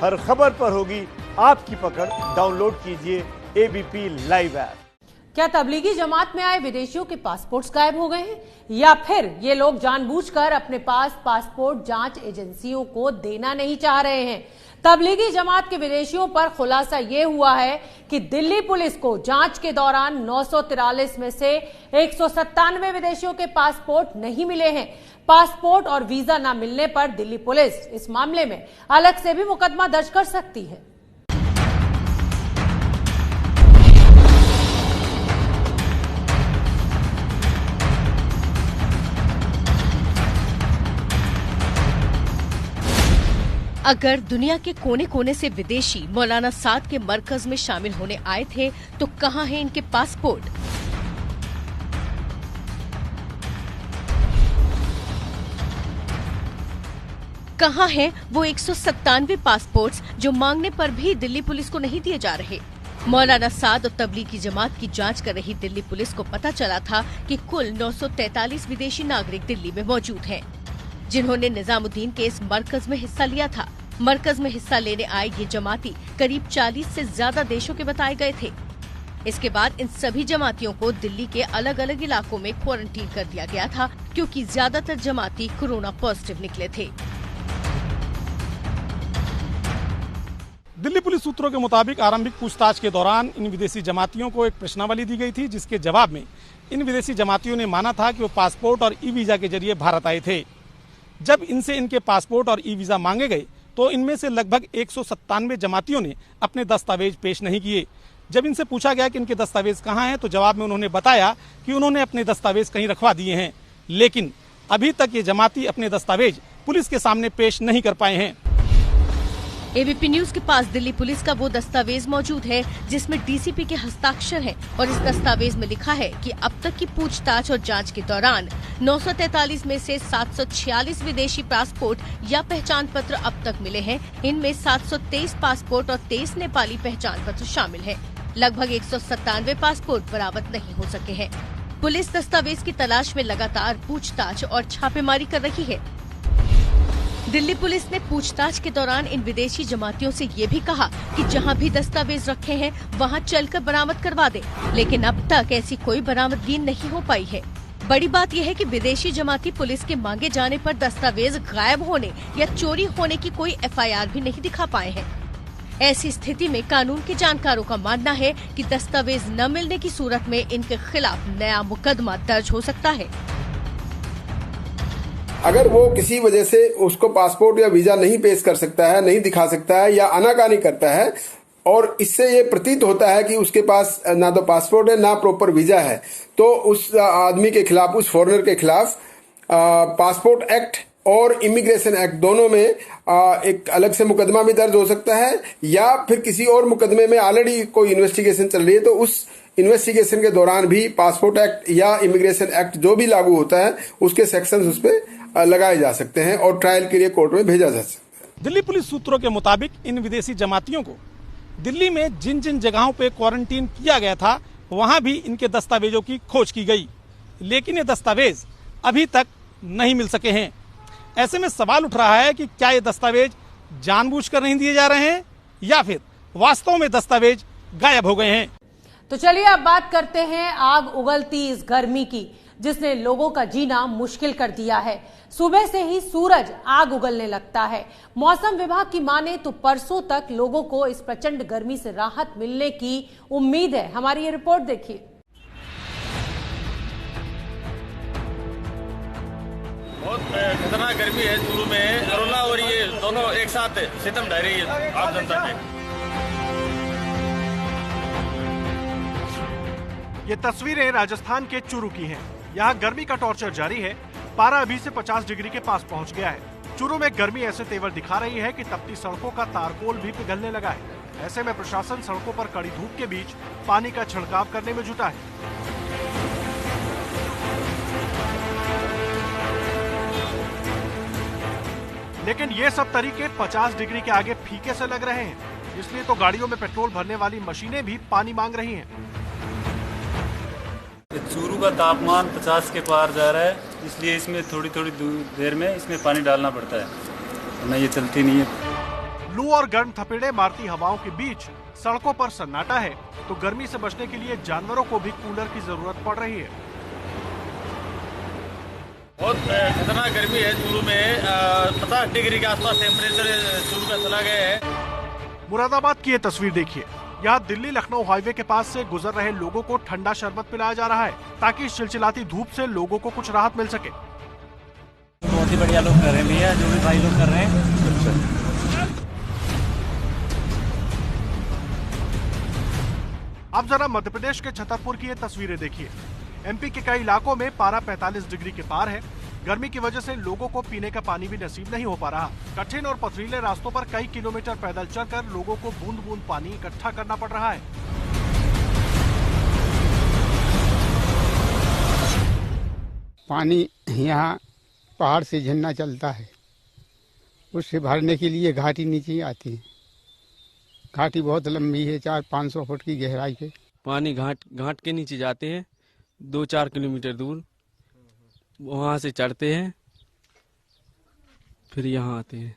हर खबर पर होगी आपकी पकड़। डाउनलोड कीजिए एबीपी लाइव ऐप। क्या तबलीगी जमात में आए विदेशियों के पासपोर्ट्स गायब हो गए हैं, या फिर ये लोग जानबूझकर अपने पास पासपोर्ट जांच एजेंसियों को देना नहीं चाह रहे हैं? तबलीगी जमात के विदेशियों पर खुलासा ये हुआ है कि दिल्ली पुलिस को जांच के दौरान 943 में से 197 विदेशियों के पासपोर्ट नहीं मिले हैं। पासपोर्ट और वीजा न मिलने पर दिल्ली पुलिस इस मामले में अलग से भी मुकदमा दर्ज कर सकती है। अगर दुनिया के कोने कोने से विदेशी मौलाना साद के मरकज में शामिल होने आए थे तो कहां हैं इनके पासपोर्ट? कहां हैं वो 197 पासपोर्ट्स जो मांगने पर भी दिल्ली पुलिस को नहीं दिए जा रहे? मौलाना साद और तबलीगी जमात की जांच कर रही दिल्ली पुलिस को पता चला था कि कुल 943 विदेशी नागरिक दिल्ली में मौजूद हैं, जिन्होंने निजामुद्दीन के इस मरकज में हिस्सा लिया था। मरकज में हिस्सा लेने आए ये जमाती करीब 40 से ज्यादा देशों के बताए गए थे। इसके बाद इन सभी जमातियों को दिल्ली के अलग अलग इलाकों में क्वारंटीन कर दिया गया था, क्योंकि ज्यादातर जमाती कोरोना पॉजिटिव निकले थे। दिल्ली पुलिस सूत्रों के मुताबिक आरंभिक पूछताछ के दौरान इन विदेशी जमातियों को एक प्रश्नावली दी गई थी, जिसके जवाब में इन विदेशी जमातियों ने माना था कि वो पासपोर्ट और ई वीजा के जरिए भारत आए थे। जब इनसे इनके पासपोर्ट और ई वीजा मांगे गए तो इनमें से लगभग 197 जमातियों ने अपने दस्तावेज पेश नहीं किए। जब इनसे पूछा गया कि इनके दस्तावेज कहाँ हैं, तो जवाब में उन्होंने बताया कि उन्होंने अपने दस्तावेज कहीं रखवा दिए हैं, लेकिन अभी तक ये जमाती अपने दस्तावेज पुलिस के सामने पेश नहीं कर पाए हैं। एबीपी न्यूज के पास दिल्ली पुलिस का वो दस्तावेज मौजूद है जिसमें डीसीपी के हस्ताक्षर हैं, और इस दस्तावेज में लिखा है कि अब तक की पूछताछ और जांच के दौरान 943 में से 746 विदेशी पासपोर्ट या पहचान पत्र अब तक मिले हैं। इनमें 723 पासपोर्ट और 23 नेपाली पहचान पत्र शामिल हैं। लगभग 197 पासपोर्ट बरामद नहीं हो सके हैं। पुलिस दस्तावेज की तलाश में लगातार पूछताछ और छापेमारी कर रही है। दिल्ली पुलिस ने पूछताछ के दौरान इन विदेशी जमातियों से ये भी कहा कि जहां भी दस्तावेज रखे हैं वहां चलकर बरामद करवा दें, लेकिन अब तक ऐसी कोई बरामदगी नहीं हो पाई है। बड़ी बात यह है कि विदेशी जमाती पुलिस के मांगे जाने पर दस्तावेज गायब होने या चोरी होने की कोई एफआईआर भी नहीं दिखा पाए हैं। ऐसी स्थिति में कानून के जानकारों का मानना है कि दस्तावेज न मिलने की सूरत में इनके खिलाफ नया मुकदमा दर्ज हो सकता है। अगर वो किसी वजह से उसको पासपोर्ट या वीजा नहीं पेश कर सकता है, नहीं दिखा सकता है या आनाकानी करता है, और इससे ये प्रतीत होता है कि उसके पास ना तो पासपोर्ट है ना प्रॉपर वीजा है, तो उस आदमी के खिलाफ, उस फॉरेनर के खिलाफ पासपोर्ट एक्ट और इमिग्रेशन एक्ट दोनों में एक अलग से मुकदमा भी दर्ज हो सकता है, या फिर किसी और मुकदमे में ऑलरेडी कोई इन्वेस्टिगेशन चल रही है तो उस इन्वेस्टिगेशन के दौरान भी पासपोर्ट एक्ट या इमिग्रेशन एक्ट जो भी लागू होता है उसके सेक्शंस उस पर लगाए जा सकते हैं और ट्रायल के लिए कोर्ट में भेजा जा सकता है। दिल्ली पुलिस सूत्रों के मुताबिक इन विदेशी जमातियों को दिल्ली में जिन जिन जगहों पे क्वारंटीन किया गया था वहां भी इनके दस्तावेजों की खोज की गई, लेकिन ये दस्तावेज अभी तक नहीं मिल सके हैं। ऐसे में सवाल उठ रहा है कि क्या ये दस्तावेज जानबूझकर नहीं दिए जा रहे हैं या फिर वास्तव में दस्तावेज गायब हो गए हैं। तो चलिए अब बात करते हैं आग उगलती इस गर्मी की, जिसने लोगों का जीना मुश्किल कर दिया है। सुबह से ही सूरज आग उगलने लगता है। मौसम विभाग की माने तो परसों तक लोगों को इस प्रचंड गर्मी से राहत मिलने की उम्मीद है। हमारी ये रिपोर्ट देखिए। बहुत खतरनाक गर्मी है चूरू में। कोरोना और ये दोनों एक साथ सितम ढा रही है आम जनता पे। ये तस्वीरें राजस्थान के चूरू की हैं। यहाँ गर्मी का टॉर्चर जारी है। पारा अभी से 50 डिग्री के पास पहुँच गया है। चूरू में गर्मी ऐसे तेवर दिखा रही है कि तपती सड़कों का तारकोल भी पिघलने लगा है। ऐसे में प्रशासन सड़कों पर कड़ी धूप के बीच पानी का छिड़काव करने में जुटा है। लेकिन ये सब तरीके 50 डिग्री के आगे फीके से लग रहे हैं, इसलिए तो गाड़ियों में पेट्रोल भरने वाली मशीनें भी पानी मांग रही हैं। चूरू का तापमान 50 के पार जा रहा है, इसलिए इसमें थोड़ी थोड़ी देर में इसमें पानी डालना पड़ता है, वरना ये चलती नहीं है। लू और गर्म थपेड़े मारती हवाओं के बीच सड़कों पर सन्नाटा है, तो गर्मी से बचने के लिए जानवरों को भी कूलर की जरूरत पड़ रही है। बहुत खतरनाक गर्मी है चूरू में। 50 डिग्री के आसपास टेम्परेचर चूरू में चला गया है। मुरादाबाद की ये तस्वीर देखिए। यहाँ दिल्ली लखनऊ हाईवे के पास से गुजर रहे लोगों को ठंडा शरबत पिलाया जा रहा है ताकि इस चिलचिलाती धूप से लोगों को कुछ राहत मिल सके। बहुत ही बढ़िया लोग कर रहे हैं भैया, जो भी भाई लोग कर रहे हैं। अब जरा मध्य प्रदेश के छतरपुर की ये तस्वीरें देखिए। एमपी के कई इलाकों में पारा 45 डिग्री के पार है। गर्मी की वजह से लोगों को पीने का पानी भी नसीब नहीं हो पा रहा। कठिन और पथरीले रास्तों पर कई किलोमीटर पैदल चलकर लोगों को बूंद बूंद पानी इकट्ठा करना पड़ रहा है। पानी यहाँ पहाड़ से झरना चलता है, उससे भरने के लिए घाटी नीचे आती है। घाटी बहुत लंबी है, 400-500 फुट की गहराई पे। पानी घाट के नीचे जाते हैं 2-4 किलोमीटर दूर, वहाँ से चढ़ते हैं, फिर यहाँ आते हैं।